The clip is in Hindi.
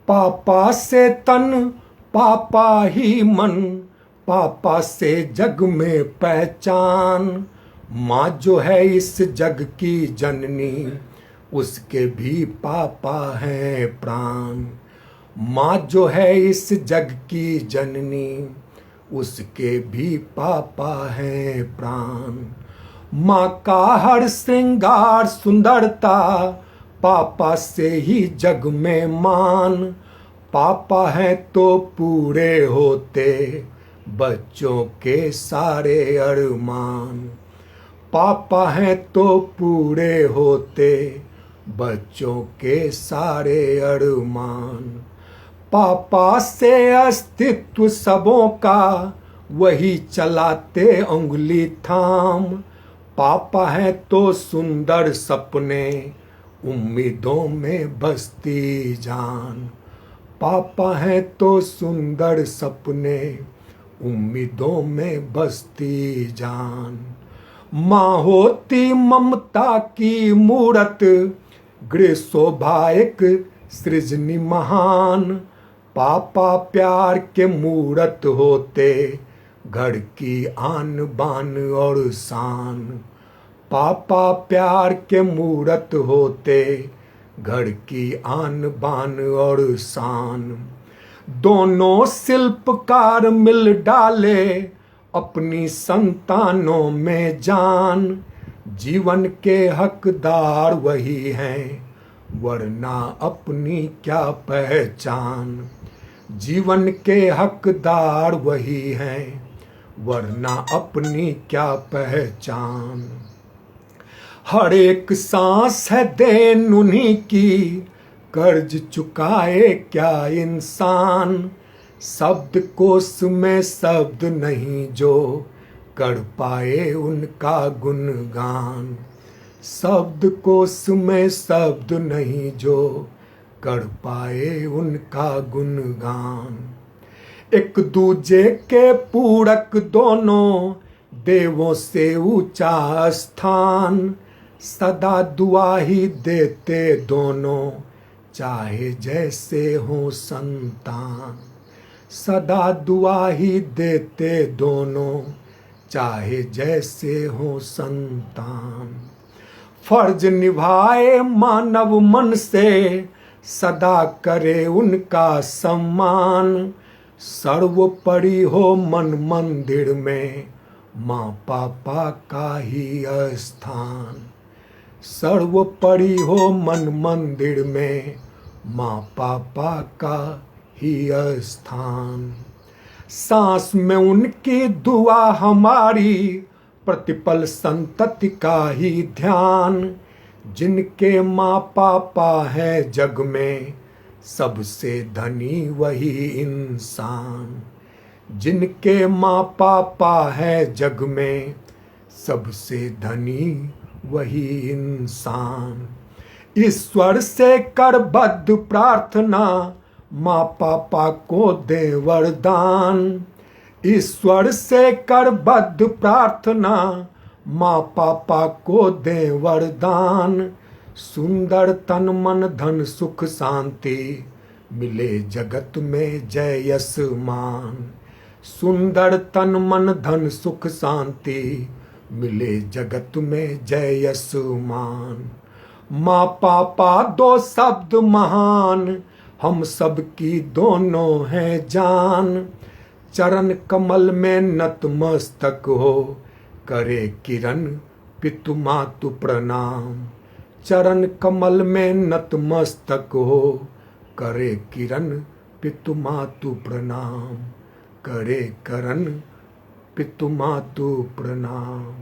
पापा से तन पापा ही मन, पापा से जग में पहचान। माँ जो है इस जग की जननी, उसके भी पापा हैं प्राण। माँ जो है इस जग की जननी, उसके भी पापा हैं प्राण। माँ का हर श्रृंगार सुंदरता, पापा से ही जग में मान। पापा हैं तो पूरे होते बच्चों के सारे अरमान। पापा हैं तो पूरे होते बच्चों के सारे अरमान। पापा से अस्तित्व सबों का, वही चलाते उंगली थाम। पापा हैं तो सुंदर सपने, उम्मीदों में बसती जान। पापा हैं तो सुंदर सपने, उम्मीदों में बसती जान। माँ होती ममता की मूरत, गृह शोभा एक सृजनी महान। पापा प्यार के मूरत होते, घर की आन बान और शान। पापा प्यार के मूरत होते, घर की आन बान और शान। दोनों शिल्पकार मिल डाले अपनी संतानों में जान। जीवन के हकदार वही हैं, वरना अपनी क्या पहचान। जीवन के हकदार वही हैं, वरना अपनी क्या पहचान। हर एक सांस है देन उन्हीं की, कर्ज चुकाए क्या इंसान। शब्द कोश में शब्द नहीं जो कर पाए उनका गुणगान। शब्द कोश में शब्द नहीं जो कर पाए उनका गुणगान। एक दूजे के पूरक दोनों, देवों से ऊंचा स्थान। सदा दुआ ही देते दोनों, चाहे जैसे हो संतान। सदा दुआ ही देते दोनों, चाहे जैसे हो संतान। फर्ज निभाए मानव मन से, सदा करे उनका सम्मान। सर्वोपरि हो मन मंदिर में, माँ पापा का ही स्थान। सर्वोपरि हो मन मंदिर में, माँ पापा का ही स्थान। सांस में उनकी दुआ हमारी, प्रतिपल संतति का ही ध्यान। जिनके माँ पापा है जग में, सबसे धनी वही इंसान। जिनके माँ पापा है जग में, सबसे धनी वही इंसान। ईश्वर से कर बद्ध प्रार्थना, माँ पापा को दे वरदान। ईश्वर से कर बद्ध प्रार्थना, माँ पापा को दे वरदान। सुंदर तन मन धन सुख शांति, मिले जगत में जय यश मान। सुंदर तन मन धन सुख शांति, मिले जगत में जय यश मान। माँ पापा दो शब्द महान, हम सब की दोनों हैं जान। चरण कमल में नतमस्तक हो, करे किरण पितु मातु प्रणाम। चरण कमल में नतमस्तक हो, करे किरण पितु मातु प्रणाम। करे करण पितु मातु प्रणाम।